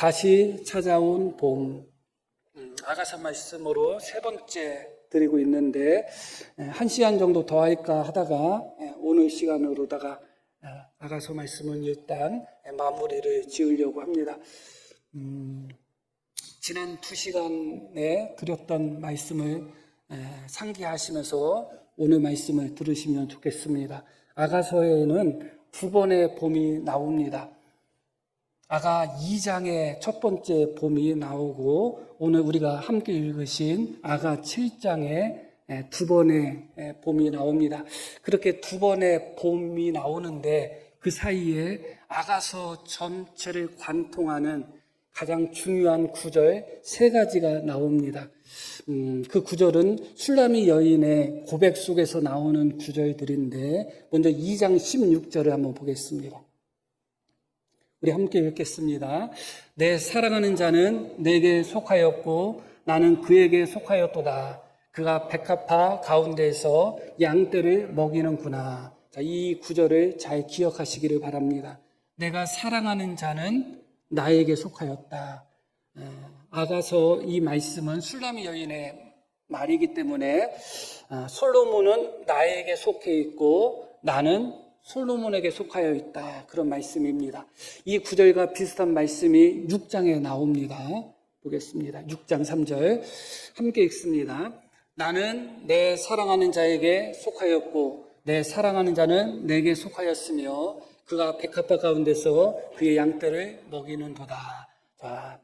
다시 찾아온 봄. 아가서 말씀으로 세 번째 드리고 있는데 1시간 정도 더 할까 하다가 오늘 시간으로다가 아가서 말씀은 일단 마무리를 지으려고 합니다. 지난 2시간에 드렸던 말씀을 상기하시면서 오늘 말씀을 들으시면 좋겠습니다. 아가서에는 두 번의 봄이 나옵니다. 아가 2장의 첫 번째 봄이 나오고 오늘 우리가 함께 읽으신 아가 7장에 두 번의 봄이 나옵니다. 그렇게 두 번의 봄이 나오는데 그 사이에 아가서 전체를 관통하는 가장 중요한 구절 세 가지가 나옵니다. 그 구절은 술라미 여인의 고백 속에서 나오는 구절들인데 먼저 2장 16절을 한번 보겠습니다. 우리 함께 읽겠습니다. 내 사랑하는 자는 내게 속하였고 나는 그에게 속하였도다. 그가 백합화 가운데에서 양떼를 먹이는구나. 자, 이 구절을 잘 기억하시기를 바랍니다. 내가 사랑하는 자는 나에게 속하였다. 아가서 이 말씀은 술라미 여인의 말이기 때문에 솔로몬은 나에게 속해 있고 나는 솔로몬에게 속하여 있다. 그런 말씀입니다. 이 구절과 비슷한 말씀이 6장에 나옵니다. 보겠습니다. 6장 3절 함께 읽습니다. 나는 내 사랑하는 자에게 속하였고 내 사랑하는 자는 내게 속하였으며 그가 백합화 가운데서 그의 양떼를 먹이는도다. 자,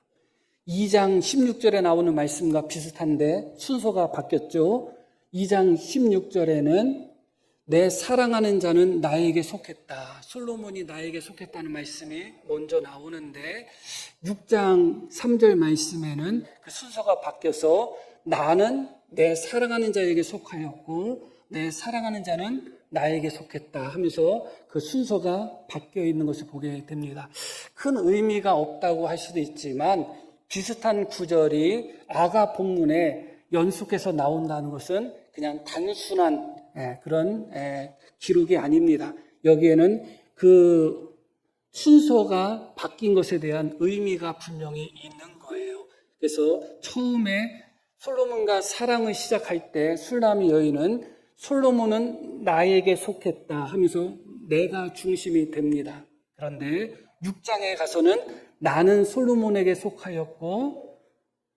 2장 16절에 나오는 말씀과 비슷한데 순서가 바뀌었죠. 2장 16절에는 내 사랑하는 자는 나에게 속했다. 솔로몬이 나에게 속했다는 말씀이 먼저 나오는데 6장 3절 말씀에는 그 순서가 바뀌어서 나는 내 사랑하는 자에게 속하였고 내 사랑하는 자는 나에게 속했다 하면서 그 순서가 바뀌어 있는 것을 보게 됩니다. 큰 의미가 없다고 할 수도 있지만 비슷한 구절이 아가 본문에 연속해서 나온다는 것은 그냥 단순한 그런 기록이 아닙니다. 여기에는 그 순서가 바뀐 것에 대한 의미가 분명히 있는 거예요. 그래서 처음에 솔로몬과 사랑을 시작할 때 술라미 여인은 솔로몬은 나에게 속했다 하면서 내가 중심이 됩니다. 그런데 6장에 가서는 나는 솔로몬에게 속하였고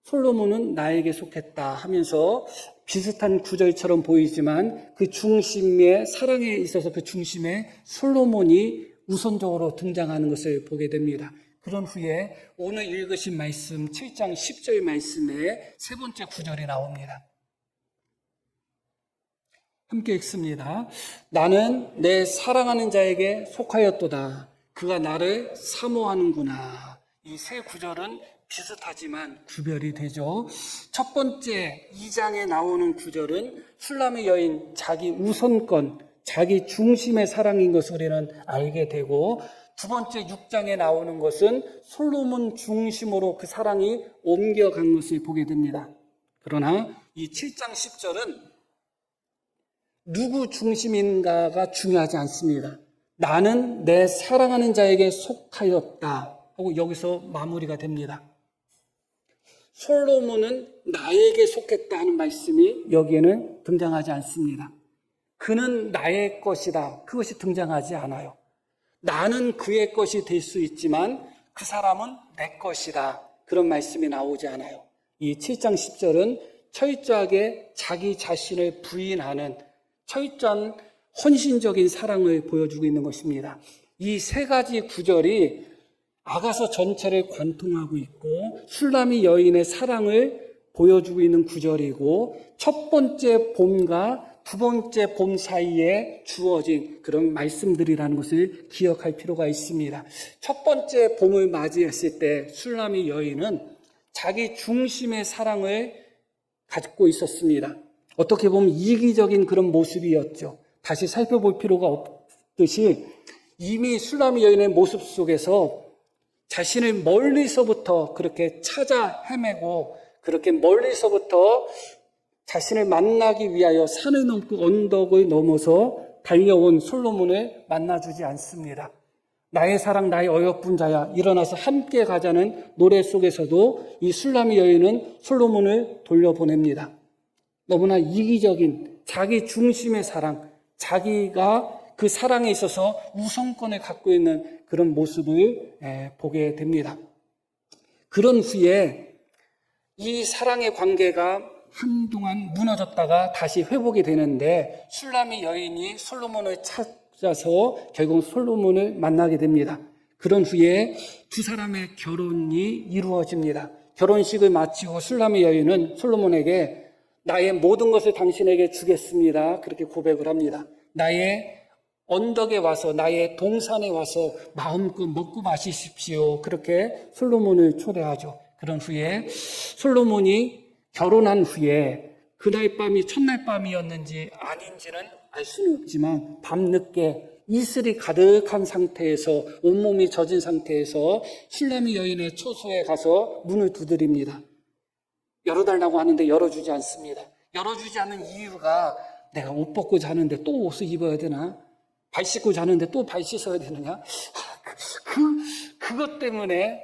솔로몬은 나에게 속했다 하면서 비슷한 구절처럼 보이지만 그 중심에 사랑에 있어서 그 중심에 솔로몬이 우선적으로 등장하는 것을 보게 됩니다. 그런 후에 오늘 읽으신 말씀 7장 10절 말씀에 세 번째 구절이 나옵니다. 함께 읽습니다. 나는 내 사랑하는 자에게 속하였도다. 그가 나를 사모하는구나. 이 세 구절은 비슷하지만 구별이 되죠. 첫 번째 2장에 나오는 구절은 술라미 여인 자기 우선권, 자기 중심의 사랑인 것을 우리는 알게 되고 두 번째 6장에 나오는 것은 솔로몬 중심으로 그 사랑이 옮겨간 것을 보게 됩니다. 그러나 이 7장 10절은 누구 중심인가가 중요하지 않습니다. 나는 내 사랑하는 자에게 속하였다 하고 여기서 마무리가 됩니다. 솔로몬은 나에게 속했다 하는 말씀이 여기에는 등장하지 않습니다. 그는 나의 것이다. 그것이 등장하지 않아요. 나는 그의 것이 될 수 있지만 그 사람은 내 것이다. 그런 말씀이 나오지 않아요. 이 7장 10절은 철저하게 자기 자신을 부인하는 철저한 헌신적인 사랑을 보여주고 있는 것입니다. 이 세 가지 구절이 아가서 전체를 관통하고 있고 술라미 여인의 사랑을 보여주고 있는 구절이고 첫 번째 봄과 두 번째 봄 사이에 주어진 그런 말씀들이라는 것을 기억할 필요가 있습니다. 첫 번째 봄을 맞이했을 때 술라미 여인은 자기 중심의 사랑을 갖고 있었습니다. 어떻게 보면 이기적인 그런 모습이었죠. 다시 살펴볼 필요가 없듯이 이미 술라미 여인의 모습 속에서 자신을 멀리서부터 그렇게 찾아 헤매고 그렇게 멀리서부터 자신을 만나기 위하여 산을 넘고 언덕을 넘어서 달려온 솔로몬을 만나주지 않습니다. 나의 사랑 나의 어여쁜 자야 일어나서 함께 가자는 노래 속에서도 이 술람의 여인은 솔로몬을 돌려보냅니다. 너무나 이기적인 자기 중심의 사랑, 자기가 그 사랑에 있어서 우선권을 갖고 있는 그런 모습을 보게 됩니다. 그런 후에 이 사랑의 관계가 한동안 무너졌다가 다시 회복이 되는데 술람의 여인이 솔로몬을 찾아서 결국 솔로몬을 만나게 됩니다. 그런 후에 두 사람의 결혼이 이루어집니다. 결혼식을 마치고 술람의 여인은 솔로몬에게 나의 모든 것을 당신에게 주겠습니다. 그렇게 고백을 합니다. 나의 언덕에 와서 나의 동산에 와서 마음껏 먹고 마시십시오. 그렇게 솔로몬을 초대하죠. 그런 후에 솔로몬이 결혼한 후에 그날 밤이 첫날 밤이었는지 아닌지는 알 수는 없지만 밤늦게 이슬이 가득한 상태에서 온몸이 젖은 상태에서 술람의 여인의 초소에 가서 문을 두드립니다. 열어달라고 하는데 열어주지 않습니다. 열어주지 않는 이유가 내가 옷 벗고 자는데 또 옷을 입어야 되나? 발 씻고 자는데 또 발 씻어야 되느냐? 그것 때문에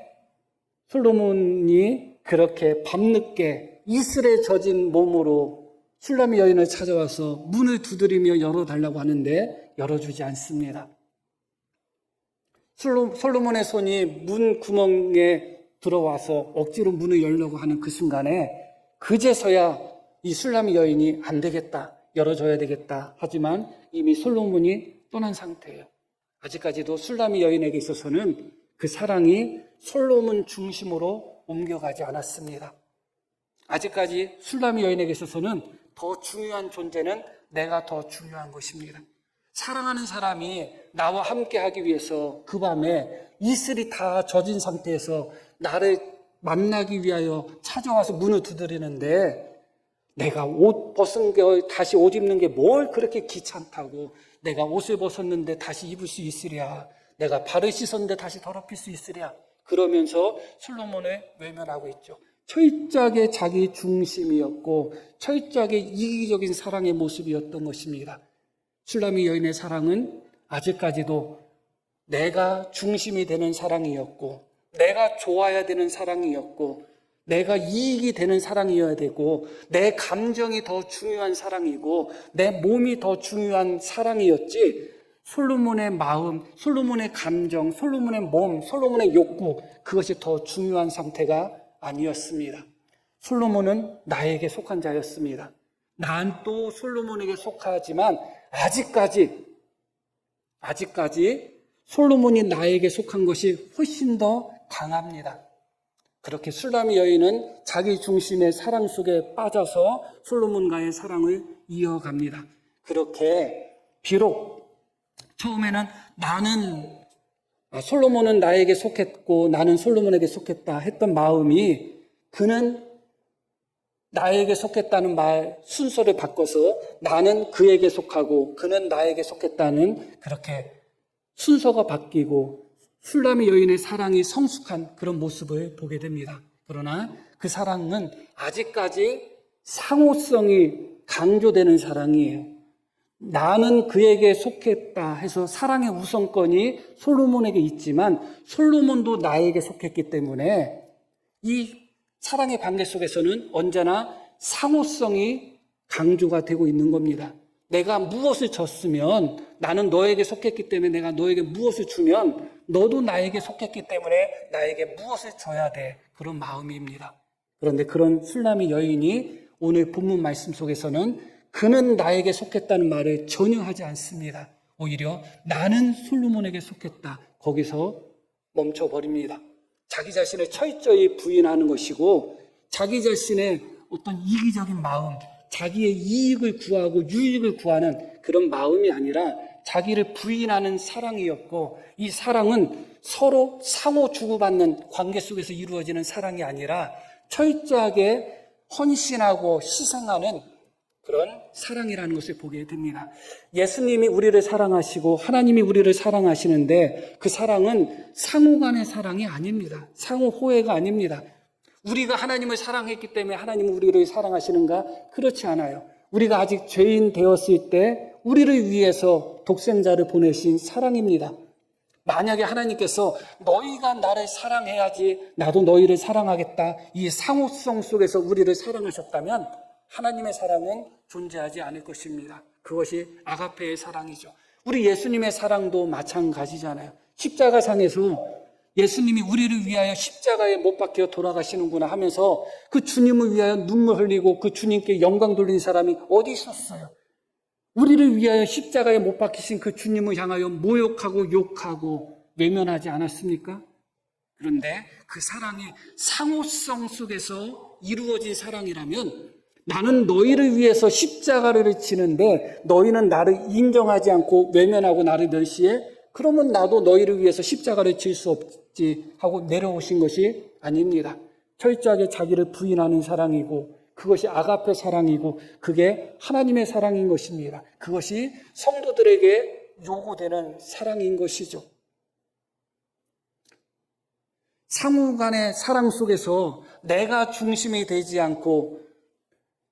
솔로몬이 그렇게 밤늦게 이슬에 젖은 몸으로 술람의 여인을 찾아와서 문을 두드리며 열어달라고 하는데 열어주지 않습니다. 솔로몬의 손이 문 구멍에 들어와서 억지로 문을 열려고 하는 그 순간에 그제서야 이 술람의 여인이 안 되겠다, 열어줘야 되겠다 하지만 이미 솔로몬이 떠난 상태예요. 아직까지도 술람의 여인에게 있어서는 그 사랑이 솔로몬 중심으로 옮겨가지 않았습니다. 아직까지 술람의 여인에게 있어서는 더 중요한 존재는 내가 더 중요한 것입니다. 사랑하는 사람이 나와 함께 하기 위해서 그 밤에 이슬이 다 젖은 상태에서 나를 만나기 위하여 찾아와서 문을 두드리는데 내가 옷 벗은 게 다시 옷 입는 게 뭘 그렇게 귀찮다고 내가 옷을 벗었는데 다시 입을 수 있으랴 내가 발을 씻었는데 다시 더럽힐 수 있으랴 그러면서 솔로몬을 외면하고 있죠. 철저하게 자기 중심이었고 철저하게 이기적인 사랑의 모습이었던 것입니다. 술람의 여인의 사랑은 아직까지도 내가 중심이 되는 사랑이었고 내가 좋아야 되는 사랑이었고 내가 이익이 되는 사랑이어야 되고 내 감정이 더 중요한 사랑이고 내 몸이 더 중요한 사랑이었지 솔로몬의 마음, 솔로몬의 감정, 솔로몬의 몸, 솔로몬의 욕구 그것이 더 중요한 상태가 아니었습니다. 솔로몬은 나에게 속한 자였습니다. 난 또 솔로몬에게 속하지만 아직까지 솔로몬이 나에게 속한 것이 훨씬 더 강합니다. 그렇게 술람의 여인은 자기 중심의 사랑 속에 빠져서 솔로몬과의 사랑을 이어갑니다. 그렇게 비록 처음에는 솔로몬은 나에게 속했고 나는 솔로몬에게 속했다 했던 마음이 그는 나에게 속했다는 말 순서를 바꿔서 나는 그에게 속하고 그는 나에게 속했다는 그렇게 순서가 바뀌고 술람의 여인의 사랑이 성숙한 그런 모습을 보게 됩니다. 그러나 그 사랑은 아직까지 상호성이 강조되는 사랑이에요. 나는 그에게 속했다 해서 사랑의 우선권이 솔로몬에게 있지만 솔로몬도 나에게 속했기 때문에 이 사랑의 관계 속에서는 언제나 상호성이 강조가 되고 있는 겁니다. 내가 무엇을 줬으면 나는 너에게 속했기 때문에 내가 너에게 무엇을 주면 너도 나에게 속했기 때문에 나에게 무엇을 줘야 돼. 그런 마음입니다. 그런데 그런 술람의 여인이 오늘 본문 말씀 속에서는 그는 나에게 속했다는 말을 전혀 하지 않습니다. 오히려 나는 솔로몬에게 속했다. 거기서 멈춰버립니다. 자기 자신을 철저히 부인하는 것이고 자기 자신의 어떤 이기적인 마음, 자기의 이익을 구하고 유익을 구하는 그런 마음이 아니라 자기를 부인하는 사랑이었고 이 사랑은 서로 상호 주고받는 관계 속에서 이루어지는 사랑이 아니라 철저하게 헌신하고 희생하는 그런 사랑이라는 것을 보게 됩니다. 예수님이 우리를 사랑하시고 하나님이 우리를 사랑하시는데 그 사랑은 상호 간의 사랑이 아닙니다. 상호 호혜가 아닙니다. 우리가 하나님을 사랑했기 때문에 하나님은 우리를 사랑하시는가? 그렇지 않아요. 우리가 아직 죄인 되었을 때 우리를 위해서 독생자를 보내신 사랑입니다. 만약에 하나님께서 너희가 나를 사랑해야지 나도 너희를 사랑하겠다, 이 상호성 속에서 우리를 사랑하셨다면 하나님의 사랑은 존재하지 않을 것입니다. 그것이 아가페의 사랑이죠. 우리 예수님의 사랑도 마찬가지잖아요. 십자가상에서 예수님이 우리를 위하여 십자가에 못 박혀 돌아가시는구나 하면서 그 주님을 위하여 눈물 흘리고 그 주님께 영광 돌리는 사람이 어디 있었어요? 우리를 위하여 십자가에 못 박히신 그 주님을 향하여 모욕하고 욕하고 외면하지 않았습니까? 그런데 그 사랑이 상호성 속에서 이루어진 사랑이라면 나는 너희를 위해서 십자가를 지는데 너희는 나를 인정하지 않고 외면하고 나를 멸시해? 그러면 나도 너희를 위해서 십자가를 질 수 없지 하고 내려오신 것이 아닙니다. 철저하게 자기를 부인하는 사랑이고 그것이 아가페 사랑이고 그게 하나님의 사랑인 것입니다. 그것이 성도들에게 요구되는 사랑인 것이죠. 상호 간의 사랑 속에서 내가 중심이 되지 않고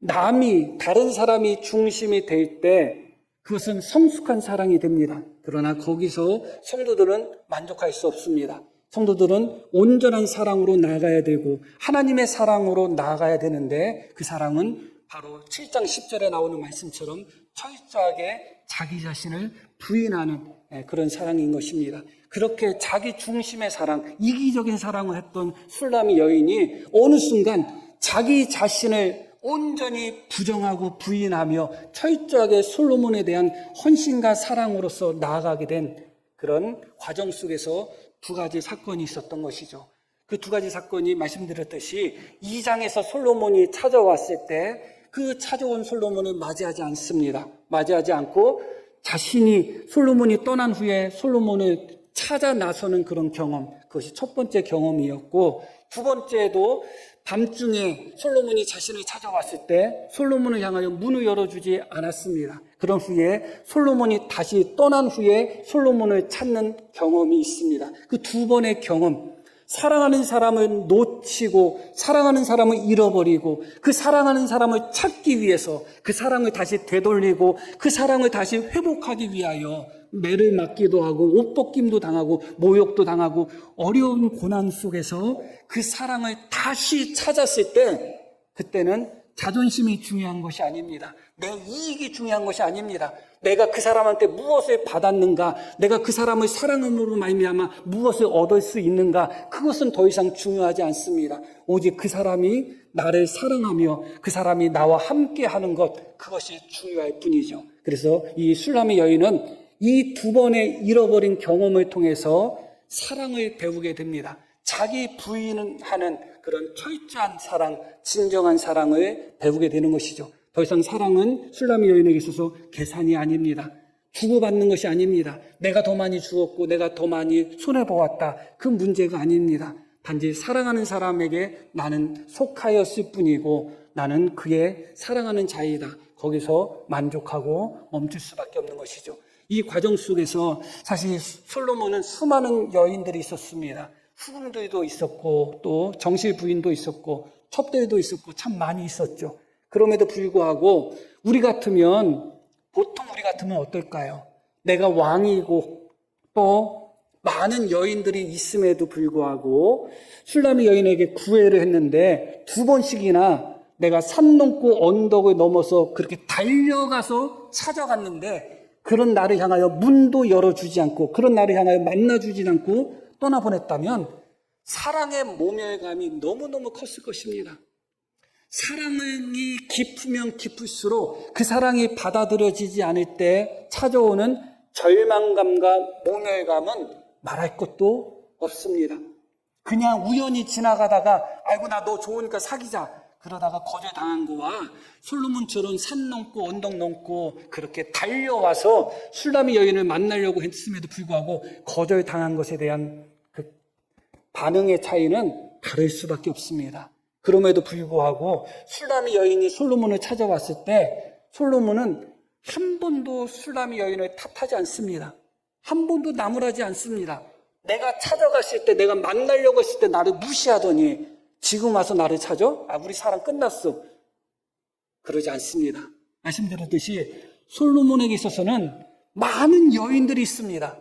다른 사람이 중심이 될 때 그것은 성숙한 사랑이 됩니다. 그러나 거기서 성도들은 만족할 수 없습니다. 성도들은 온전한 사랑으로 나아가야 되고 하나님의 사랑으로 나아가야 되는데 그 사랑은 바로 7장 10절에 나오는 말씀처럼 철저하게 자기 자신을 부인하는 그런 사랑인 것입니다. 그렇게 자기 중심의 사랑, 이기적인 사랑을 했던 술람이 여인이 어느 순간 자기 자신을 온전히 부정하고 부인하며 철저하게 솔로몬에 대한 헌신과 사랑으로서 나아가게 된 그런 과정 속에서 두 가지 사건이 있었던 것이죠. 그 두 가지 사건이 말씀드렸듯이 2장에서 솔로몬이 찾아왔을 때 그 찾아온 솔로몬을 맞이하지 않습니다. 맞이하지 않고 자신이 솔로몬이 떠난 후에 솔로몬을 찾아 나서는 그런 경험, 그것이 첫 번째 경험이었고 두 번째도 밤중에 솔로몬이 자신을 찾아왔을 때 솔로몬을 향하여 문을 열어주지 않았습니다. 그런 후에 솔로몬이 다시 떠난 후에 솔로몬을 찾는 경험이 있습니다. 그 두 번의 경험, 사랑하는 사람을 놓치고 사랑하는 사람을 잃어버리고 그 사랑하는 사람을 찾기 위해서 그 사랑을 다시 되돌리고 그 사랑을 다시 회복하기 위하여 매를 맞기도 하고 옷 벗김도 당하고 모욕도 당하고 어려운 고난 속에서 그 사랑을 다시 찾았을 때 그때는 자존심이 중요한 것이 아닙니다. 내 이익이 중요한 것이 아닙니다. 내가 그 사람한테 무엇을 받았는가, 내가 그 사람을 사랑함으로 말미암아 무엇을 얻을 수 있는가, 그것은 더 이상 중요하지 않습니다. 오직 그 사람이 나를 사랑하며 그 사람이 나와 함께하는 것, 그것이 중요할 뿐이죠. 그래서 이 술람의 여인은 이 두 번의 잃어버린 경험을 통해서 사랑을 배우게 됩니다. 자기 부인하는 그런 철저한 사랑, 진정한 사랑을 배우게 되는 것이죠. 더 이상 사랑은 술람의 여인에게 있어서 계산이 아닙니다. 주고받는 것이 아닙니다. 내가 더 많이 주었고 내가 더 많이 손해보았다. 그 문제가 아닙니다. 단지 사랑하는 사람에게 나는 속하였을 뿐이고 나는 그의 사랑하는 자이다. 거기서 만족하고 멈출 수밖에 없는 것이죠. 이 과정 속에서 사실 솔로몬은 수많은 여인들이 있었습니다. 후궁들도 있었고 또 정실 부인도 있었고 첩들도 있었고 참 많이 있었죠. 그럼에도 불구하고 보통 우리 같으면 어떨까요? 내가 왕이고 또 많은 여인들이 있음에도 불구하고 술람의 여인에게 구애를 했는데 두 번씩이나 내가 산 넘고 언덕을 넘어서 그렇게 달려가서 찾아갔는데 그런 나를 향하여 문도 열어주지 않고 그런 나를 향하여 만나주지 않고 떠나보냈다면 사랑의 모멸감이 너무너무 컸을 것입니다. 사랑이 깊으면 깊을수록 그 사랑이 받아들여지지 않을 때 찾아오는 절망감과 모멸감은 말할 것도 없습니다. 그냥 우연히 지나가다가 아이고 나 너 좋으니까 사귀자 그러다가 거절당한 거와 솔로몬처럼 산 넘고 언덕 넘고 그렇게 달려와서 술람의 여인을 만나려고 했음에도 불구하고 거절당한 것에 대한 그 반응의 차이는 다를 수밖에 없습니다. 그럼에도 불구하고 술람의 여인이 솔로몬을 찾아왔을 때 솔로몬은 한 번도 술람의 여인을 탓하지 않습니다. 한 번도 나무라지 않습니다. 내가 찾아갔을 때 내가 만나려고 했을 때 나를 무시하더니 지금 와서 나를 찾아? 우리 사랑 끝났어. 그러지 않습니다. 말씀드렸듯이 솔로몬에게 있어서는 많은 여인들이 있습니다.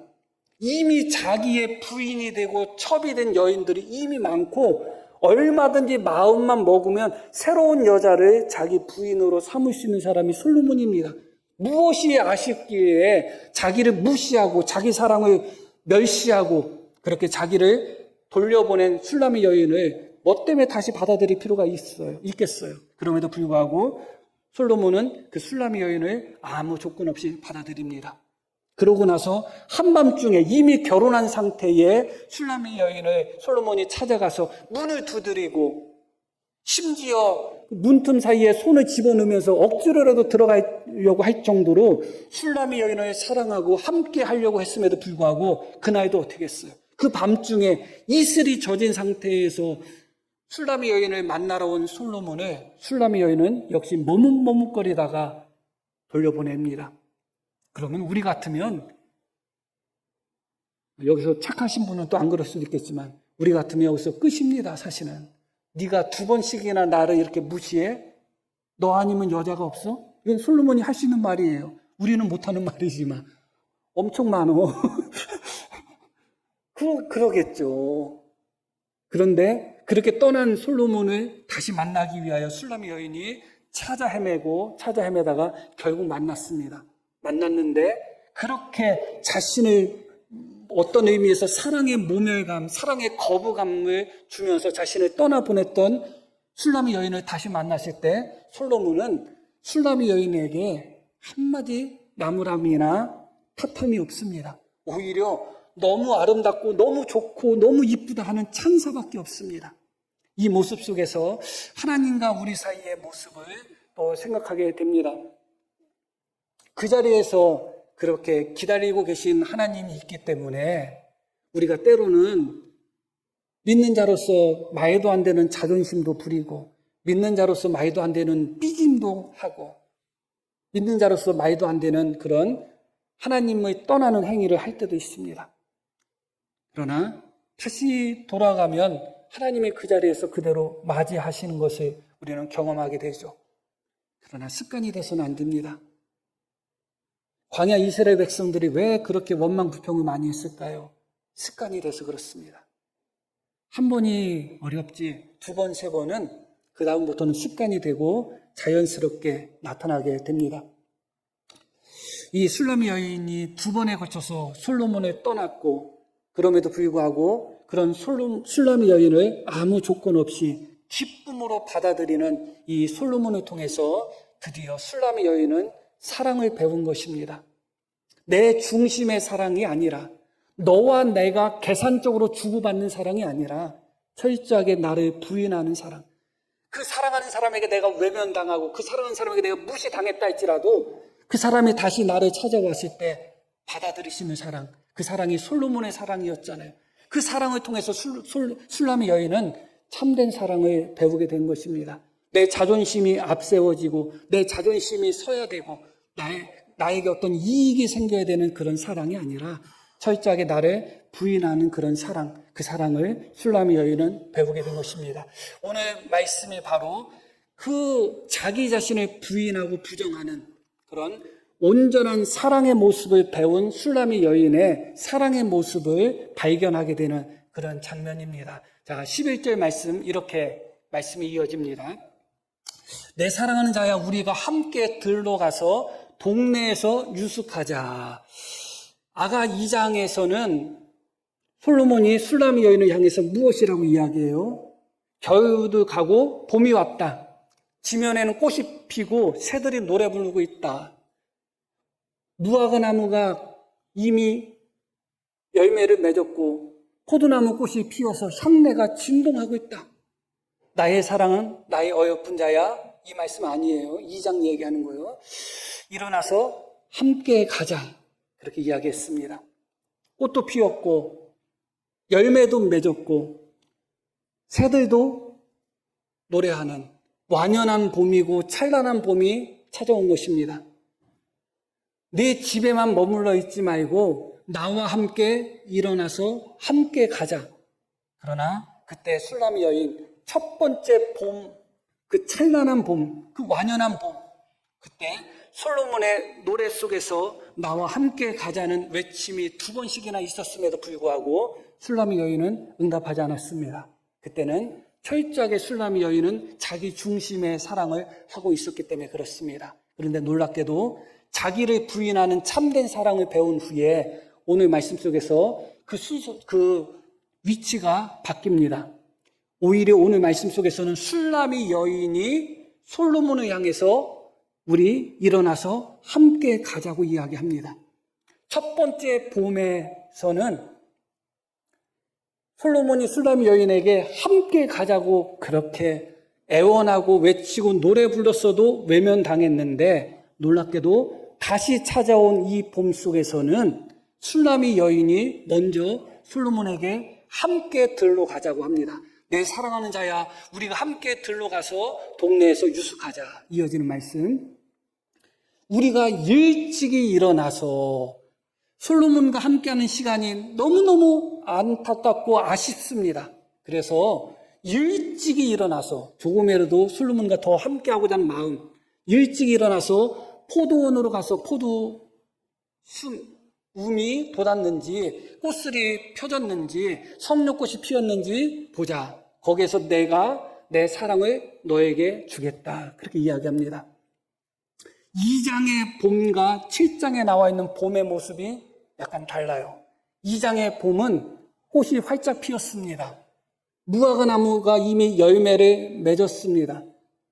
이미 자기의 부인이 되고 첩이 된 여인들이 이미 많고 얼마든지 마음만 먹으면 새로운 여자를 자기 부인으로 삼을 수 있는 사람이 솔로몬입니다. 무엇이 아쉽기에 자기를 무시하고 자기 사랑을 멸시하고 그렇게 자기를 돌려보낸 술람의 여인을 뭐 때문에 다시 받아들일 필요가 있겠어요. 그럼에도 불구하고 솔로몬은 그 술람의 여인을 아무 조건 없이 받아들입니다. 그러고 나서 한밤중에 이미 결혼한 상태의 술람의 여인을 솔로몬이 찾아가서 문을 두드리고 심지어 문틈 사이에 손을 집어넣으면서 억지로라도 들어가려고 할 정도로 술람의 여인을 사랑하고 함께 하려고 했음에도 불구하고 그날도 어떻게 했어요? 그 밤중에 이슬이 젖은 상태에서 술람의 여인을 만나러 온 솔로몬을 술람의 여인은 역시 머뭇머뭇거리다가 돌려보냅니다. 그러면 우리 같으면 여기서 착하신 분은 또 안 그럴 수도 있겠지만 우리 같으면 여기서 끝입니다. 사실은 네가 2번씩이나 나를 이렇게 무시해? 너 아니면 여자가 없어? 이건 솔로몬이 할 수 있는 말이에요. 우리는 못하는 말이지만 엄청 많어. 그러겠죠. 그런데 그렇게 떠난 솔로몬을 다시 만나기 위하여 술람의 여인이 찾아 헤매다가 결국 만났습니다. 만났는데 그렇게 자신을 어떤 의미에서 사랑의 모멸감, 사랑의 거부감을 주면서 자신을 떠나보냈던 술람의 여인을 다시 만났을 때 솔로몬은 술람의 여인에게 한마디 나무람이나 탓함이 없습니다. 오히려 너무 아름답고 너무 좋고 너무 이쁘다 하는 찬사밖에 없습니다. 이 모습 속에서 하나님과 우리 사이의 모습을 또 생각하게 됩니다. 그 자리에서 그렇게 기다리고 계신 하나님이 있기 때문에 우리가 때로는 믿는 자로서 말도 안 되는 자존심도 부리고 믿는 자로서 말도 안 되는 삐짐도 하고 믿는 자로서 말도 안 되는 그런 하나님을 떠나는 행위를 할 때도 있습니다. 그러나 다시 돌아가면 하나님의 그 자리에서 그대로 맞이하시는 것을 우리는 경험하게 되죠. 그러나 습관이 돼서는 안 됩니다. 광야 이스라엘 백성들이 왜 그렇게 원망불평을 많이 했을까요? 습관이 돼서 그렇습니다. 한 번이 어렵지 2번, 3번은 그 다음부터는 습관이 되고 자연스럽게 나타나게 됩니다. 이 술람의 여인이 2번에 걸쳐서 솔로몬을 떠났고 그럼에도 불구하고 그런 술람의 여인을 아무 조건 없이 기쁨으로 받아들이는 이 솔로몬을 통해서 드디어 술람의 여인은 사랑을 배운 것입니다. 내 중심의 사랑이 아니라 너와 내가 계산적으로 주고받는 사랑이 아니라 철저하게 나를 부인하는 사랑. 그 사랑하는 사람에게 내가 외면당하고 그 사랑하는 사람에게 내가 무시당했다 할지라도 그 사람이 다시 나를 찾아왔을 때 받아들이시는 사랑. 그 사랑이 솔로몬의 사랑이었잖아요. 그 사랑을 통해서 술람의 여인은 참된 사랑을 배우게 된 것입니다. 내 자존심이 앞세워지고 내 자존심이 서야 되고 나에게 어떤 이익이 생겨야 되는 그런 사랑이 아니라 철저하게 나를 부인하는 그런 사랑, 그 사랑을 술람의 여인은 배우게 된 것입니다. 오늘 말씀이 바로 그 자기 자신을 부인하고 부정하는 그런 온전한 사랑의 모습을 배운 술람의 여인의 사랑의 모습을 발견하게 되는 그런 장면입니다. 자, 11절 말씀 이렇게 말씀이 이어집니다. 내 사랑하는 자야 우리가 함께 들러 가서 동네에서 유숙하자. 아가 2장에서는 솔로몬이 술람의 여인을 향해서 무엇이라고 이야기해요? 겨울도 가고 봄이 왔다. 지면에는 꽃이 피고 새들이 노래 부르고 있다. 무화과 나무가 이미 열매를 맺었고 포도나무 꽃이 피어서 향내가 진동하고 있다. 나의 사랑은 나의 어여쁜 자야. 이 말씀 아니에요. 2장 얘기하는 거예요. 일어나서 함께 가자. 그렇게 이야기했습니다. 꽃도 피었고 열매도 맺었고 새들도 노래하는 완연한 봄이고 찬란한 봄이 찾아온 것입니다. 내 집에만 머물러 있지 말고 나와 함께 일어나서 함께 가자. 그러나 그때 술람의 여인 첫 번째 봄, 그 찬란한 봄, 그 완연한 봄, 그때 솔로몬의 노래 속에서 나와 함께 가자는 외침이 2번씩이나 있었음에도 불구하고 술라미 여인은 응답하지 않았습니다. 그때는 철저하게 술라미 여인은 자기 중심의 사랑을 하고 있었기 때문에 그렇습니다. 그런데 놀랍게도 자기를 부인하는 참된 사랑을 배운 후에 오늘 말씀 속에서 그 위치가 바뀝니다. 오히려 오늘 말씀 속에서는 술라미 여인이 솔로몬을 향해서 우리 일어나서 함께 가자고 이야기합니다. 첫 번째 봄에서는 솔로몬이 술라미 여인에게 함께 가자고 그렇게 애원하고 외치고 노래 불렀어도 외면당했는데 놀랍게도 다시 찾아온 이 봄 속에서는 술라미 여인이 먼저 솔로몬에게 함께 들러 가자고 합니다. 내 사랑하는 자야, 우리가 함께 들러 가서 동네에서 유숙하자. 이어지는 말씀. 우리가 일찍이 일어나서 솔로몬과 함께하는 시간이 너무너무 안타깝고 아쉽습니다. 그래서 일찍이 일어나서 조금이라도 솔로몬과 더 함께하고자 하는 마음, 일찍 일어나서 포도원으로 가서 포도 움이 돋았는지 꽃들이 펴졌는지 석류꽃이 피었는지 보자. 거기에서 내가 내 사랑을 너에게 주겠다. 그렇게 이야기합니다. 2장의 봄과 7장에 나와 있는 봄의 모습이 약간 달라요. 2장의 봄은 꽃이 활짝 피었습니다. 무화과 나무가 이미 열매를 맺었습니다.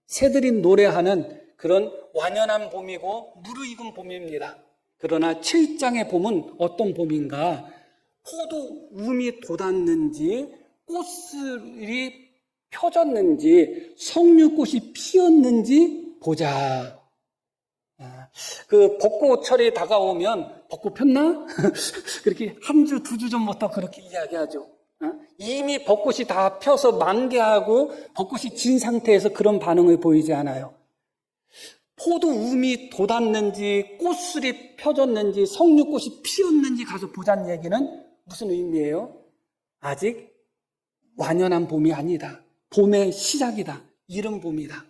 새들이 노래하는 그런 완연한 봄이고 무르익은 봄입니다. 그러나 7장의 봄은 어떤 봄인가? 포도 움이 돋았는지 꽃들이 펴졌는지 석류꽃이 피었는지 보자. 그 벚꽃철이 다가오면 벚꽃 폈나? 그렇게 한 주, 2주 전부터 그렇게 이야기하죠. 이미 벚꽃이 다 펴서 만개하고 벚꽃이 진 상태에서 그런 반응을 보이지 않아요. 포도 움이 돋았는지 꽃술이 펴졌는지 석류꽃이 피었는지 가서 보자는 얘기는 무슨 의미예요? 아직 완연한 봄이 아니다. 봄의 시작이다. 이른 봄이다.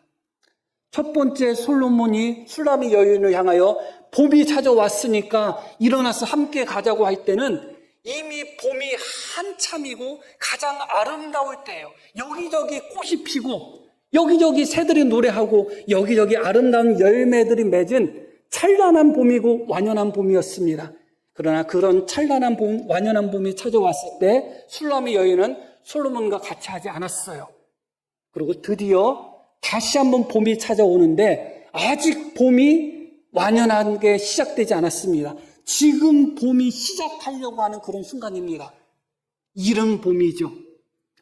첫 번째 솔로몬이 술라미 여인을 향하여 봄이 찾아왔으니까 일어나서 함께 가자고 할 때는 이미 봄이 한참이고 가장 아름다울 때예요. 여기저기 꽃이 피고 여기저기 새들이 노래하고 여기저기 아름다운 열매들이 맺은 찬란한 봄이고 완연한 봄이었습니다. 그러나 그런 찬란한 봄, 완연한 봄이 찾아왔을 때 술라미 여인은 솔로몬과 같이 하지 않았어요. 그리고 드디어 다시 한번 봄이 찾아오는데 아직 봄이 완연하게 시작되지 않았습니다. 지금 봄이 시작하려고 하는 그런 순간입니다. 이른 봄이죠.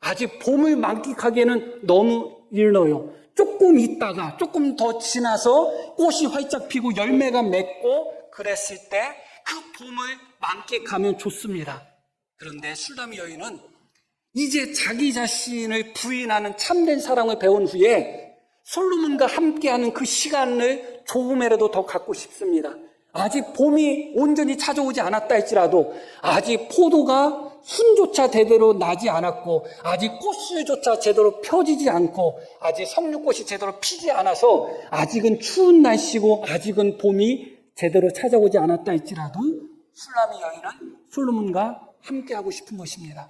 아직 봄을 만끽하기에는 너무 일러요. 조금 있다가 조금 더 지나서 꽃이 활짝 피고 열매가 맺고 그랬을 때 그 봄을 만끽하면 좋습니다. 그런데 술라미 여인은 이제 자기 자신을 부인하는 참된 사랑을 배운 후에 솔로몬과 함께하는 그 시간을 조금이라도 더 갖고 싶습니다. 아직 봄이 온전히 찾아오지 않았다 할지라도 아직 포도가 순조차 제대로 나지 않았고 아직 꽃술조차 제대로 펴지지 않고 아직 석류꽃이 제대로 피지 않아서 아직은 추운 날씨고 아직은 봄이 제대로 찾아오지 않았다 할지라도 술라미 여인은 솔로몬과 함께하고 싶은 것입니다.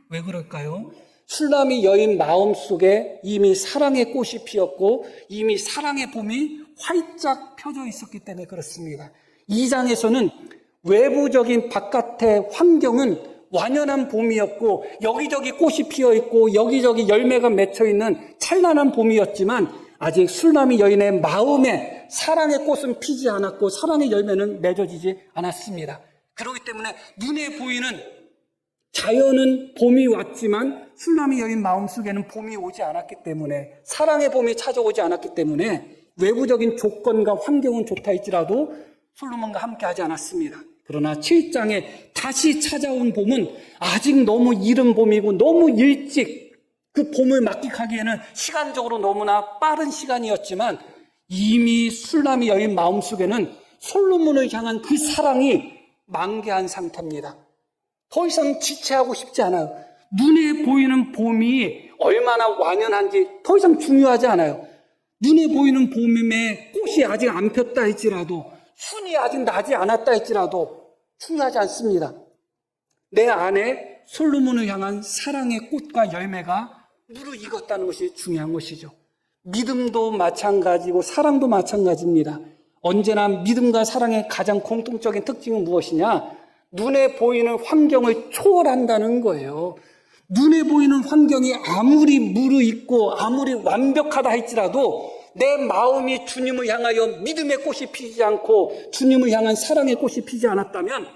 왜 그럴까요? 술라미 여인 마음속에 이미 사랑의 꽃이 피었고 이미 사랑의 봄이 활짝 펴져 있었기 때문에 그렇습니다. 2장에서는 외부적인 바깥의 환경은 완연한 봄이었고 여기저기 꽃이 피어있고 여기저기 열매가 맺혀있는 찬란한 봄이었지만 아직 술라미 여인의 마음에 사랑의 꽃은 피지 않았고 사랑의 열매는 맺어지지 않았습니다. 그렇기 때문에 눈에 보이는 자연은 봄이 왔지만 술라미 여인 마음속에는 봄이 오지 않았기 때문에 사랑의 봄이 찾아오지 않았기 때문에 외부적인 조건과 환경은 좋다 할지라도 솔로몬과 함께 하지 않았습니다. 그러나 7장에 다시 찾아온 봄은 아직 너무 이른 봄이고 너무 일찍 그 봄을 만끽하기에는 시간적으로 너무나 빠른 시간이었지만 이미 술라미 여인 마음속에는 솔로몬을 향한 그 사랑이 만개한 상태입니다. 더 이상 지체하고 싶지 않아요. 눈에 보이는 봄이 얼마나 완연한지 더 이상 중요하지 않아요. 눈에 보이는 봄에 꽃이 아직 안 폈다 할지라도, 순이 아직 나지 않았다 할지라도 중요하지 않습니다. 내 안에 솔로몬을 향한 사랑의 꽃과 열매가 무르익었다는 것이 중요한 것이죠. 믿음도 마찬가지고 사랑도 마찬가지입니다. 언제나 믿음과 사랑의 가장 공통적인 특징은 무엇이냐? 눈에 보이는 환경을 초월한다는 거예요. 눈에 보이는 환경이 아무리 무르익고 아무리 완벽하다 할지라도 내 마음이 주님을 향하여 믿음의 꽃이 피지 않고 주님을 향한 사랑의 꽃이 피지 않았다면,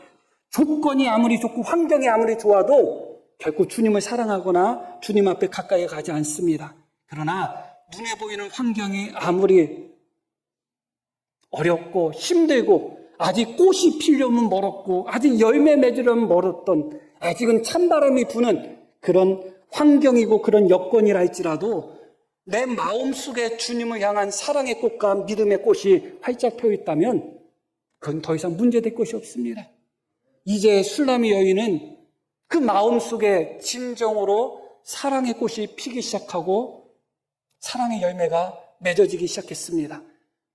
조건이 아무리 좋고 환경이 아무리 좋아도 결코 주님을 사랑하거나 주님 앞에 가까이 가지 않습니다. 그러나 눈에 보이는 환경이 아무리 어렵고 힘들고 아직 꽃이 피려면 멀었고 아직 열매 맺으려면 멀었던, 아직은 찬바람이 부는 그런 환경이고 그런 여건이라 할지라도 내 마음속에 주님을 향한 사랑의 꽃과 믿음의 꽃이 활짝 펴 있다면 그건 더 이상 문제될 것이 없습니다. 이제 술람의 여인은 그 마음속에 진정으로 사랑의 꽃이 피기 시작하고 사랑의 열매가 맺어지기 시작했습니다.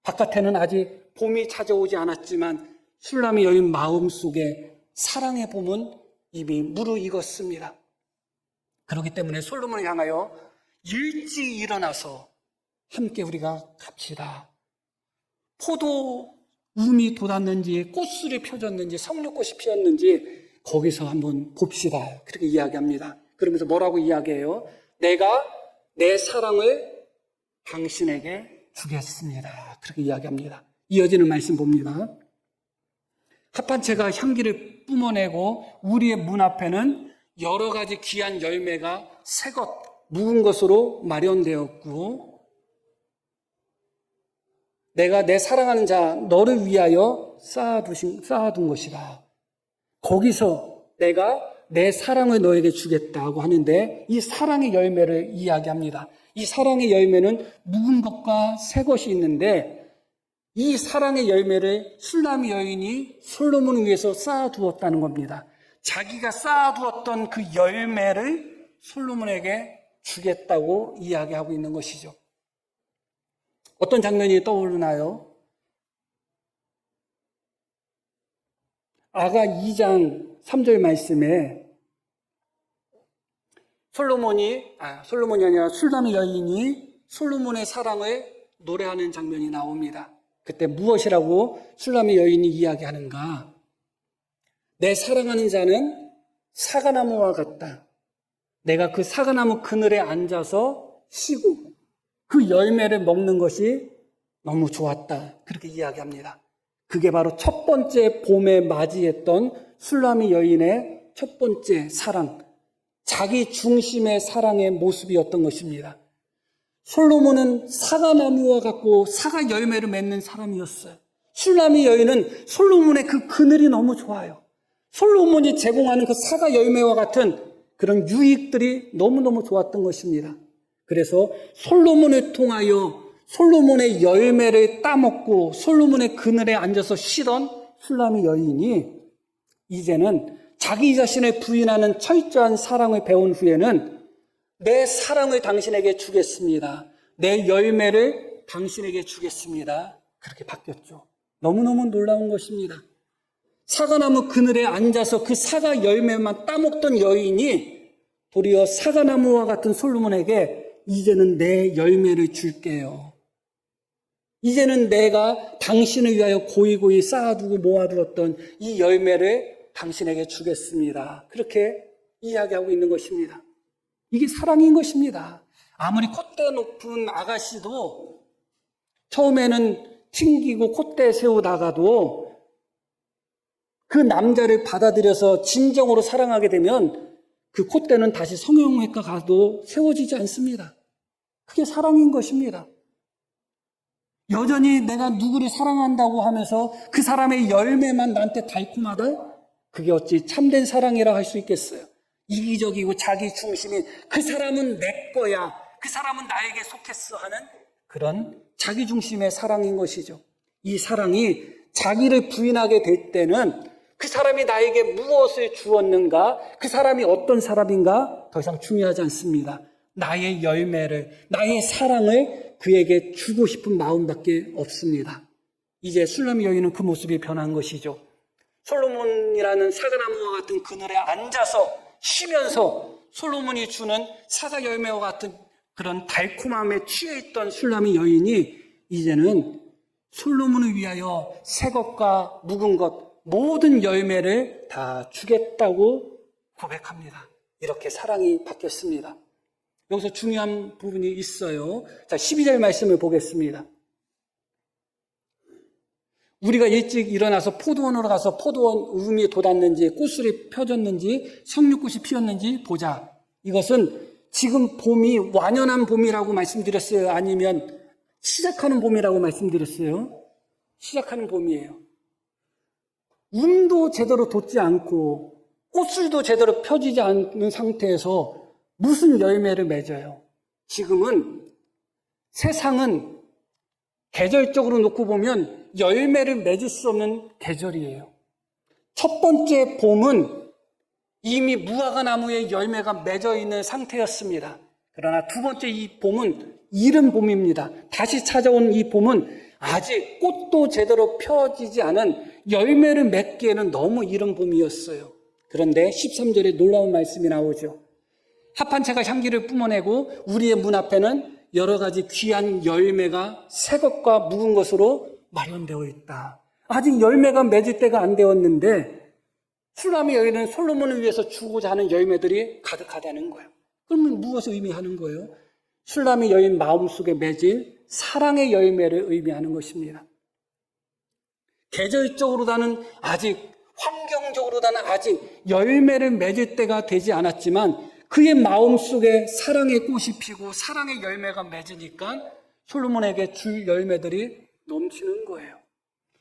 바깥에는 아직 봄이 찾아오지 않았지만 술람의 여인 마음속에 사랑의 봄은 이미 무르익었습니다. 그렇기 때문에 솔로몬을 향하여 일찍 일어나서 함께 우리가 갑시다. 포도움이 돋았는지 꽃술이 펴졌는지 석류꽃이 피었는지 거기서 한번 봅시다. 그렇게 이야기합니다. 그러면서 뭐라고 이야기해요? 내가 내 사랑을 당신에게 주겠습니다. 그렇게 이야기합니다. 이어지는 말씀 봅니다. 합판채가 향기를 뿜어내고 우리의 문 앞에는 여러 가지 귀한 열매가 새것, 묵은 것으로 마련되었고, 내가 내 사랑하는 자 너를 위하여 쌓아둔 것이다. 거기서 내가 내 사랑을 너에게 주겠다고 하는데, 이 사랑의 열매를 이야기합니다. 이 사랑의 열매는 묵은 것과 새 것이 있는데, 이 사랑의 열매를 술람의 여인이 솔로몬을 위해서 쌓아두었다는 겁니다. 자기가 쌓아두었던 그 열매를 솔로몬에게 주겠다고 이야기하고 있는 것이죠. 어떤 장면이 떠오르나요? 아가 2장 3절 말씀에 솔로몬이 아니라 술람의 여인이 솔로몬의 사랑을 노래하는 장면이 나옵니다. 그때 무엇이라고 술람의 여인이 이야기하는가? 내 사랑하는 자는 사과나무와 같다. 내가 그 사과나무 그늘에 앉아서 쉬고 그 열매를 먹는 것이 너무 좋았다. 그렇게 이야기합니다. 그게 바로 첫 번째 봄에 맞이했던 술람의 여인의 첫 번째 사랑, 자기 중심의 사랑의 모습이었던 것입니다. 솔로몬은 사과나무와 같고 사과 열매를 맺는 사람이었어요. 술람의 여인은 솔로몬의 그 그늘이 너무 좋아요. 솔로몬이 제공하는 그 사과 열매와 같은 그런 유익들이 너무너무 좋았던 것입니다. 그래서 솔로몬을 통하여 솔로몬의 열매를 따먹고 솔로몬의 그늘에 앉아서 쉬던 술람의 여인이 이제는 자기 자신을 부인하는 철저한 사랑을 배운 후에는 내 사랑을 당신에게 주겠습니다. 내 열매를 당신에게 주겠습니다. 그렇게 바뀌었죠. 너무너무 놀라운 것입니다. 사과나무 그늘에 앉아서 그 사과 열매만 따먹던 여인이 도리어 사과나무와 같은 솔로몬에게 이제는 내 열매를 줄게요. 이제는 내가 당신을 위하여 고이고이 쌓아두고 모아두었던 이 열매를 당신에게 주겠습니다. 그렇게 이야기하고 있는 것입니다. 이게 사랑인 것입니다. 아무리 콧대 높은 아가씨도 처음에는 튕기고 콧대 세우다가도 그 남자를 받아들여서 진정으로 사랑하게 되면 그 콧대는 다시 성형외과 가도 세워지지 않습니다. 그게 사랑인 것입니다. 여전히 내가 누구를 사랑한다고 하면서 그 사람의 열매만 나한테 달콤하다? 그게 어찌 참된 사랑이라 할 수 있겠어요? 이기적이고 자기 중심인 그 사람은 내 거야, 그 사람은 나에게 속했어 하는 그런 자기 중심의 사랑인 것이죠. 이 사랑이 자기를 부인하게 될 때는 그 사람이 나에게 무엇을 주었는가, 그 사람이 어떤 사람인가 더 이상 중요하지 않습니다. 나의 열매를, 나의 사랑을 그에게 주고 싶은 마음밖에 없습니다. 이제 술람 여인은 그 모습이 변한 것이죠. 솔로몬이라는 사과나무와 같은 그늘에 앉아서 쉬면서 솔로몬이 주는 사과 열매와 같은 그런 달콤함에 취해 있던 술람의 여인이 이제는 솔로몬을 위하여 새 것과 묵은 것 모든 열매를 다 주겠다고 고백합니다. 이렇게 사랑이 바뀌었습니다. 여기서 중요한 부분이 있어요. 자, 12절 말씀을 보겠습니다. 우리가 일찍 일어나서 포도원으로 가서 포도원 우음이 돋았는지 꽃술이 펴졌는지 석류꽃이 피었는지 보자. 이것은 지금 봄이 완연한 봄이라고 말씀드렸어요? 아니면 시작하는 봄이라고 말씀드렸어요? 시작하는 봄이에요. 음도 제대로 돋지 않고 꽃술도 제대로 펴지지 않는 상태에서 무슨 열매를 맺어요? 지금은 세상은 계절적으로 놓고 보면 열매를 맺을 수 없는 계절이에요. 첫 번째 봄은 이미 무화과 나무에 열매가 맺어 있는 상태였습니다. 그러나 두 번째 이 봄은 이른 봄입니다. 다시 찾아온 이 봄은 아직 꽃도 제대로 펴지지 않은 열매를 맺기에는 너무 이른 봄이었어요. 그런데 13절에 놀라운 말씀이 나오죠. 합한채가 향기를 뿜어내고 우리의 문 앞에는 여러 가지 귀한 열매가 새 것과 묵은 것으로 마련되어 있다. 아직 열매가 맺을 때가 안 되었는데 술람의 여인은 솔로몬을 위해서 주고자 하는 열매들이 가득하다는 거예요. 그러면 무엇을 의미하는 거예요? 술람의 여인 마음속에 맺은 사랑의 열매를 의미하는 것입니다. 계절적으로는 아직, 환경적으로는 아직 열매를 맺을 때가 되지 않았지만 그의 마음속에 사랑의 꽃이 피고 사랑의 열매가 맺으니까 솔로몬에게 줄 열매들이 넘치는 거예요.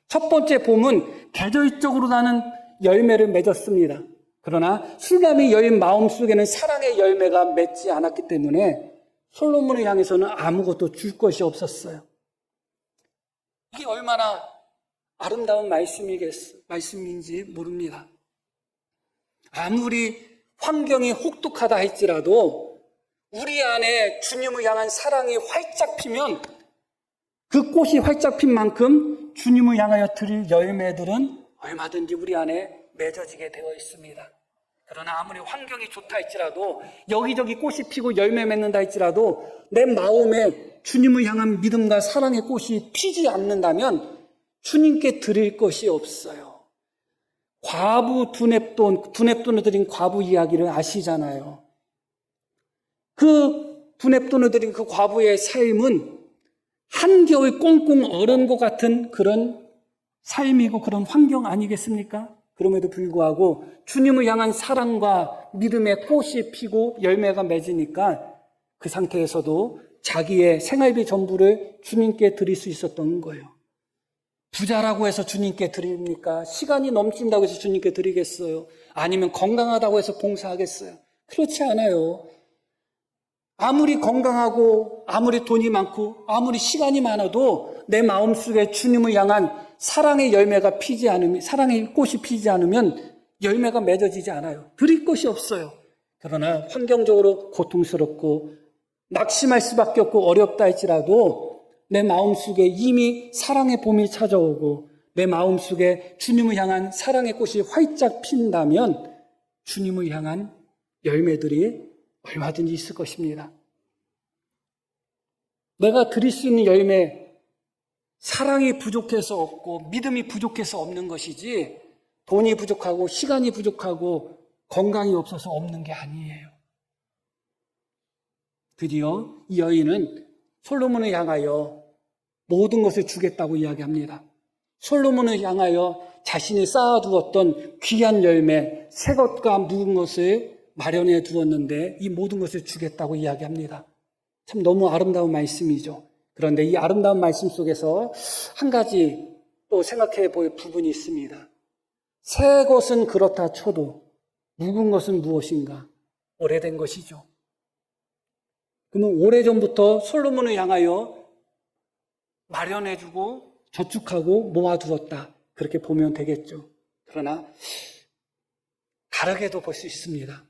첫 번째 봄은 계절적으로는 열매를 맺었습니다. 그러나 술람의 여인 마음속에는 사랑의 열매가 맺지 않았기 때문에 솔로몬을 향해서는 아무것도 줄 것이 없었어요. 이게 얼마나 아름다운 말씀인지 모릅니다. 아무리 환경이 혹독하다 할지라도 우리 안에 주님을 향한 사랑이 활짝 피면 그 꽃이 활짝 핀 만큼 주님을 향하여 드릴 열매들은 얼마든지 우리 안에 맺어지게 되어 있습니다. 그러나 아무리 환경이 좋다 할지라도 여기저기 꽃이 피고 열매 맺는다 할지라도 내 마음에 주님을 향한 믿음과 사랑의 꽃이 피지 않는다면 주님께 드릴 것이 없어요. 과부 두nep돈을 드린 과부 이야기를 아시잖아요. 그 두nep돈을 드린 그 과부의 삶은 한겨울 꽁꽁 얼은 것 같은 그런 삶이고 그런 환경 아니겠습니까? 그럼에도 불구하고 주님을 향한 사랑과 믿음의 꽃이 피고 열매가 맺으니까 그 상태에서도 자기의 생활비 전부를 주님께 드릴 수 있었던 거예요. 부자라고 해서 주님께 드립니까? 시간이 넘친다고 해서 주님께 드리겠어요? 아니면 건강하다고 해서 봉사하겠어요? 그렇지 않아요. 아무리 건강하고 아무리 돈이 많고 아무리 시간이 많아도 내 마음속에 주님을 향한 사랑의 열매가 피지 않으면, 사랑의 꽃이 피지 않으면 열매가 맺어지지 않아요. 드릴 것이 없어요. 그러나 환경적으로 고통스럽고 낙심할 수밖에 없고 어렵다 할지라도 내 마음속에 이미 사랑의 봄이 찾아오고 내 마음속에 주님을 향한 사랑의 꽃이 활짝 핀다면 주님을 향한 열매들이 얼마든지 있을 것입니다. 내가 드릴 수 있는 열매, 사랑이 부족해서 없고 믿음이 부족해서 없는 것이지 돈이 부족하고 시간이 부족하고 건강이 없어서 없는 게 아니에요. 드디어 이 여인은 솔로몬을 향하여 모든 것을 주겠다고 이야기합니다. 솔로몬을 향하여 자신이 쌓아두었던 귀한 열매, 새 것과 묵은 것을 마련해 두었는데 이 모든 것을 주겠다고 이야기합니다. 참 너무 아름다운 말씀이죠. 그런데 이 아름다운 말씀 속에서 한 가지 또 생각해 볼 부분이 있습니다. 새 것은 그렇다 쳐도 묵은 것은 무엇인가? 오래된 것이죠. 그러면 오래전부터 솔로몬을 향하여 마련해주고 저축하고 모아두었다. 그렇게 보면 되겠죠. 그러나 다르게도 볼 수 있습니다.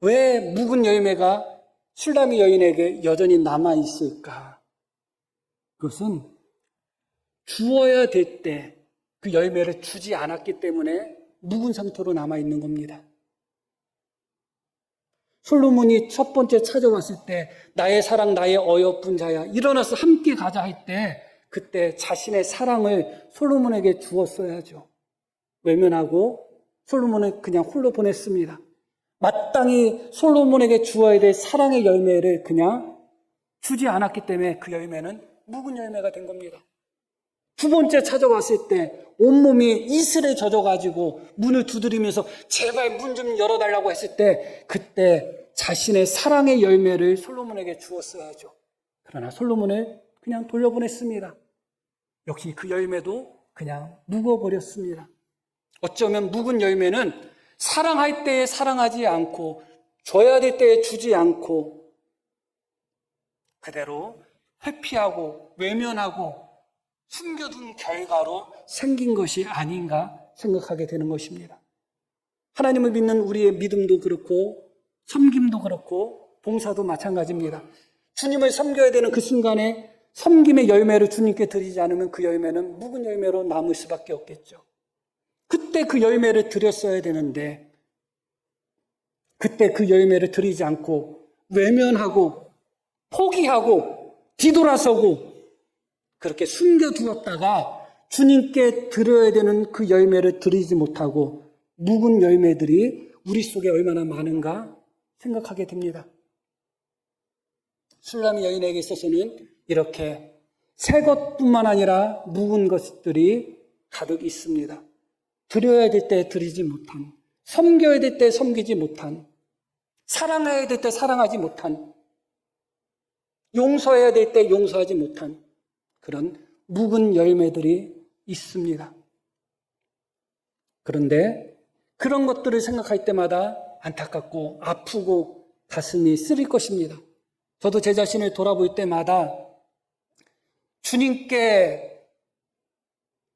왜 묵은 열매가 술람이 여인에게 여전히 남아있을까? 그것은 주어야 될 때 그 열매를 주지 않았기 때문에 묵은 상태로 남아있는 겁니다. 솔로몬이 첫 번째 찾아왔을 때 나의 사랑 나의 어여쁜 자야 일어나서 함께 가자 할 때 그때 자신의 사랑을 솔로몬에게 주었어야죠. 외면하고 솔로몬은 그냥 홀로 보냈습니다. 마땅히 솔로몬에게 주어야 될 사랑의 열매를 그냥 주지 않았기 때문에 그 열매는 묵은 열매가 된 겁니다. 두 번째 찾아왔을 때 온몸이 이슬에 젖어가지고 문을 두드리면서 제발 문 좀 열어달라고 했을 때 그때 자신의 사랑의 열매를 솔로몬에게 주었어야죠. 그러나 솔로몬을 그냥 돌려보냈습니다. 역시 그 열매도 그냥 묵어버렸습니다. 어쩌면 묵은 열매는 사랑할 때에 사랑하지 않고 줘야 될 때에 주지 않고 그대로 회피하고 외면하고 숨겨둔 결과로 생긴 것이 아닌가 생각하게 되는 것입니다. 하나님을 믿는 우리의 믿음도 그렇고 섬김도 그렇고 봉사도 마찬가지입니다. 주님을 섬겨야 되는 그 순간에 섬김의 열매를 주님께 드리지 않으면 그 열매는 묵은 열매로 남을 수밖에 없겠죠. 그때 그 열매를 드렸어야 되는데 그때 그 열매를 드리지 않고 외면하고 포기하고 뒤돌아서고 그렇게 숨겨두었다가 주님께 드려야 되는 그 열매를 드리지 못하고 묵은 열매들이 우리 속에 얼마나 많은가 생각하게 됩니다. 술람이 여인에게 있어서는 이렇게 새 것뿐만 아니라 묵은 것들이 가득 있습니다. 드려야 될 때 드리지 못한, 섬겨야 될 때 섬기지 못한, 사랑해야 될 때 사랑하지 못한, 용서해야 될 때 용서하지 못한 그런 묵은 열매들이 있습니다. 그런데 그런 것들을 생각할 때마다 안타깝고 아프고 가슴이 쓰릴 것입니다. 저도 제 자신을 돌아볼 때마다 주님께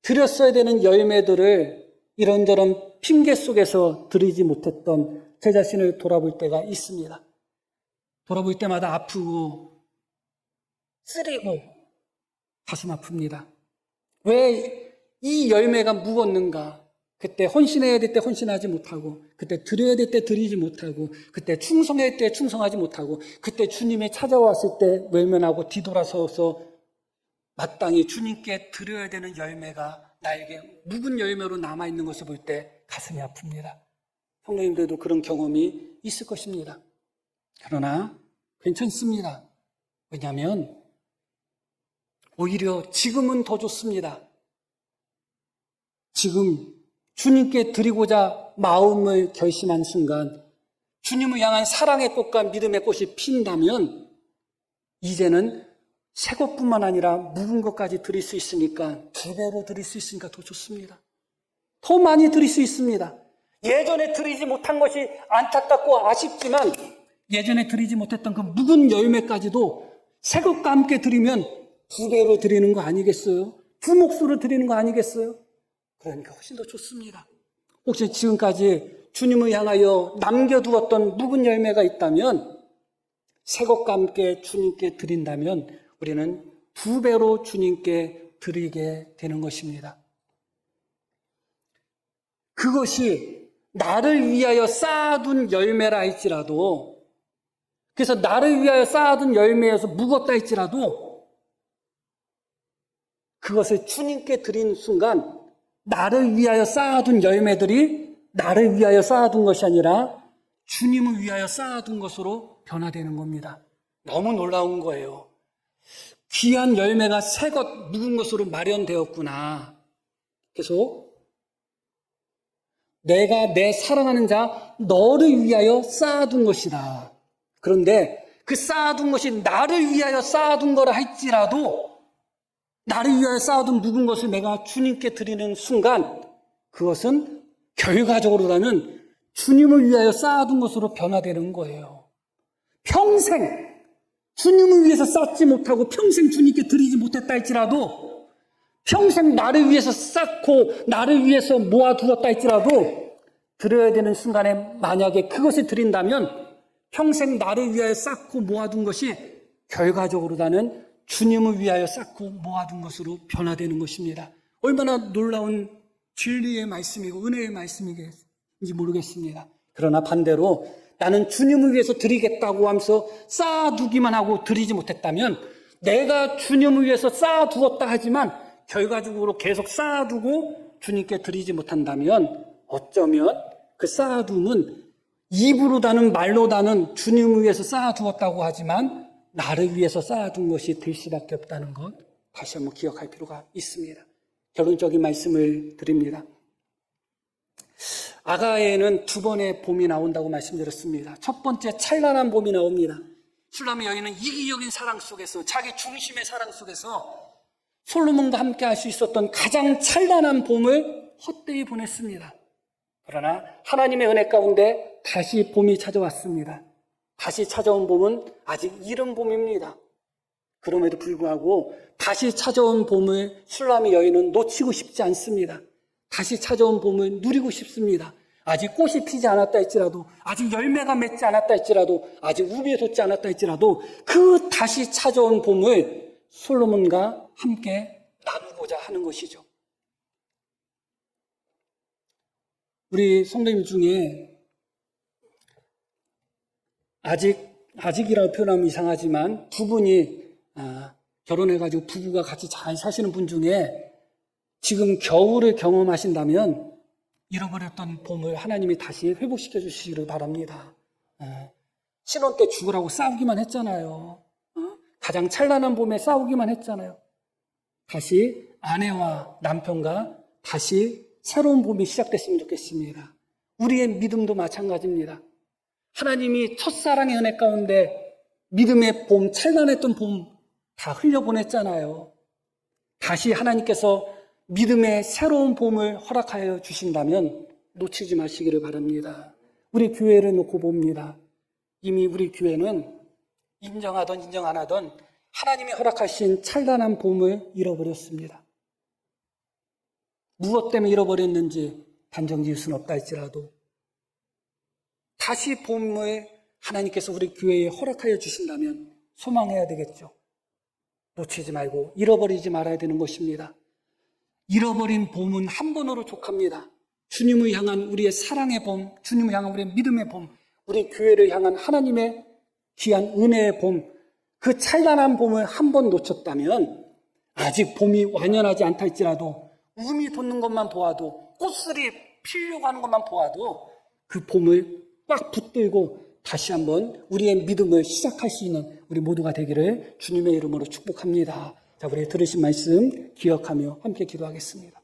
드렸어야 되는 열매들을 이런저런 핑계 속에서 드리지 못했던 제 자신을 돌아볼 때가 있습니다. 돌아볼 때마다 아프고 쓰리고 가슴 아픕니다. 왜 이 열매가 묵었는가? 그때 헌신해야 될 때 헌신하지 못하고 그때 드려야 될 때 드리지 못하고 그때 충성해야 될 때 충성하지 못하고 그때 주님이 찾아왔을 때 외면하고 뒤돌아서서 마땅히 주님께 드려야 되는 열매가 나에게 묵은 열매로 남아있는 것을 볼 때 가슴이 아픕니다. 성도님들도 그런 경험이 있을 것입니다. 그러나 괜찮습니다. 왜냐하면 오히려 지금은 더 좋습니다. 지금 주님께 드리고자 마음을 결심한 순간 주님을 향한 사랑의 꽃과 믿음의 꽃이 핀다면 이제는 새 것뿐만 아니라 묵은 것까지 드릴 수 있으니까 2배로 드릴 수 있으니까 더 좋습니다. 더 많이 드릴 수 있습니다. 예전에 드리지 못한 것이 안타깝고 아쉽지만 예전에 드리지 못했던 그 묵은 열매까지도 새 것과 함께 드리면 2배로 드리는 거 아니겠어요? 2몫으로 드리는 거 아니겠어요? 그러니까 훨씬 더 좋습니다. 혹시 지금까지 주님을 향하여 남겨두었던 묵은 열매가 있다면 새 것과 함께 주님께 드린다면 우리는 2배로 주님께 드리게 되는 것입니다. 그것이 나를 위하여 쌓아둔 열매라 할지라도 그래서 나를 위하여 쌓아둔 열매에서 묵었다 할지라도 그것을 주님께 드린 순간 나를 위하여 쌓아둔 열매들이 나를 위하여 쌓아둔 것이 아니라 주님을 위하여 쌓아둔 것으로 변화되는 겁니다. 너무 놀라운 거예요. 귀한 열매가 새 것, 묵은 것으로 마련되었구나. 계속 내가 내 사랑하는 자 너를 위하여 쌓아둔 것이다. 그런데 그 쌓아둔 것이 나를 위하여 쌓아둔 거라 할지라도 나를 위하여 쌓아둔 묵은 것을 내가 주님께 드리는 순간 그것은 결과적으로라면 주님을 위하여 쌓아둔 것으로 변화되는 거예요. 평생 주님을 위해서 쌓지 못하고 평생 주님께 드리지 못했다 할지라도 평생 나를 위해서 쌓고 나를 위해서 모아두었다 할지라도 드려야 되는 순간에 만약에 그것을 드린다면 평생 나를 위하여 쌓고 모아둔 것이 결과적으로 나는 주님을 위하여 쌓고 모아둔 것으로 변화되는 것입니다. 얼마나 놀라운 진리의 말씀이고 은혜의 말씀인지 모르겠습니다. 그러나 반대로 나는 주님을 위해서 드리겠다고 하면서 쌓아두기만 하고 드리지 못했다면, 내가 주님을 위해서 쌓아두었다 하지만 결과적으로 계속 쌓아두고 주님께 드리지 못한다면, 어쩌면 그 쌓아둠은 입으로다는 말로다는 주님을 위해서 쌓아두었다고 하지만 나를 위해서 쌓아둔 것이 될 수밖에 없다는 것, 다시 한번 기억할 필요가 있습니다. 결론적인 말씀을 드립니다. 아가에는 두 번의 봄이 나온다고 말씀드렸습니다. 첫 번째, 찬란한 봄이 나옵니다. 슐람의 여인은 이기적인 사랑 속에서, 자기 중심의 사랑 속에서 솔로몬과 함께 할 수 있었던 가장 찬란한 봄을 헛되이 보냈습니다. 그러나 하나님의 은혜 가운데 다시 봄이 찾아왔습니다. 다시 찾아온 봄은 아직 이른 봄입니다. 그럼에도 불구하고 다시 찾아온 봄을 슐람의 여인은 놓치고 싶지 않습니다. 다시 찾아온 봄을 누리고 싶습니다. 아직 꽃이 피지 않았다 할지라도, 아직 열매가 맺지 않았다 할지라도, 아직 우비에 돋지 않았다 할지라도 그 다시 찾아온 봄을 솔로몬과 함께 나누고자 하는 것이죠. 우리 성도님 중에 아직이라고 표현하면 이상하지만 두 분이 결혼해가지고 부부가 같이 잘 사시는 분 중에 지금 겨울을 경험하신다면 잃어버렸던 봄을 하나님이 다시 회복시켜 주시기를 바랍니다. 신혼 때 죽으라고 싸우기만 했잖아요. 가장 찬란한 봄에 싸우기만 했잖아요. 다시 아내와 남편과 다시 새로운 봄이 시작됐으면 좋겠습니다. 우리의 믿음도 마찬가지입니다. 하나님이 첫사랑의 은혜 가운데 믿음의 봄, 찬란했던 봄 다 흘려보냈잖아요. 다시 하나님께서 믿음의 새로운 봄을 허락하여 주신다면 놓치지 마시기를 바랍니다. 우리 교회를 놓고 봅니다. 이미 우리 교회는 인정하던 인정 안 하던 하나님이 허락하신 찬란한 봄을 잃어버렸습니다. 무엇 때문에 잃어버렸는지 단정 지을 수는 없다 할지라도 다시 봄을 하나님께서 우리 교회에 허락하여 주신다면 소망해야 되겠죠. 놓치지 말고 잃어버리지 말아야 되는 것입니다. 잃어버린 봄은 한 번으로 족합니다. 주님을 향한 우리의 사랑의 봄, 주님을 향한 우리의 믿음의 봄, 우리 교회를 향한 하나님의 귀한 은혜의 봄, 그 찬란한 봄을 한 번 놓쳤다면 아직 봄이 완연하지 않다 할지라도 움이 돋는 것만 보아도, 꽃들이 피려고 하는 것만 보아도 그 봄을 꽉 붙들고 다시 한번 우리의 믿음을 시작할 수 있는 우리 모두가 되기를 주님의 이름으로 축복합니다. 자, 우리 들으신 말씀 기억하며 함께 기도하겠습니다.